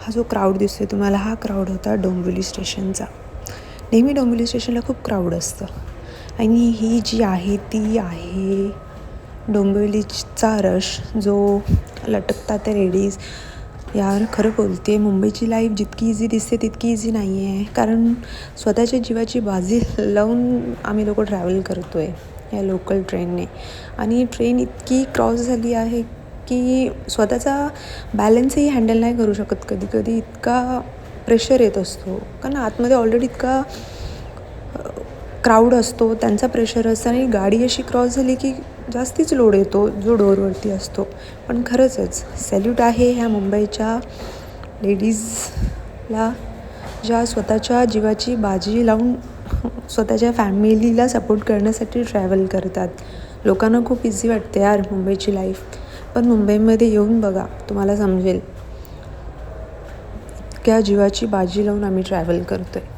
हा जो क्राऊड दिसतोय तुम्हाला, हा क्राऊड होता डोंबिवली स्टेशनचा. नेहमी डोंबिवली स्टेशनला खूप क्राऊड असतं आणि ही जी आहे ती आहे डोंबिवलीचा रश, जो लटकतात त्या लेडीज. यार खरं बोलते, मुंबईची लाईफ जितकी इझी दिसते तितकी इझी नाही आहे. कारण स्वतःच्या जीवाची बाजी लावून आम्ही लोक ट्रॅव्हल करतो आहे या लोकल ट्रेनने. आणि ट्रेन इतकी क्रॉस झाली आहे की स्वतःचा बॅलन्सही हँडल नाही करू शकत. कधी कधी इतका प्रेशर येत असतो, कारण आतमध्ये ऑलरेडी इतका क्राऊड असतो, त्यांचा प्रेशर असतं आणि गाडी अशी क्रॉस झाली की जास्तीच लोड येतो जो डोअरवरती असतो. पण खरंचच सॅल्यूट आहे ह्या मुंबईच्या लेडीजला, ज्या स्वतःच्या जीवाची बाजी लावून स्वतःच्या फॅमिलीला सपोर्ट करण्यासाठी ट्रॅव्हल करतात. लोकांना खूप इझी वाटते यार मुंबईची लाईफ, पण मुंबईमध्ये येऊन बघा तुम्हाला समजेल इतक्या जीवाची बाजी लावून आम्ही ट्रॅव्हल करतो आहे.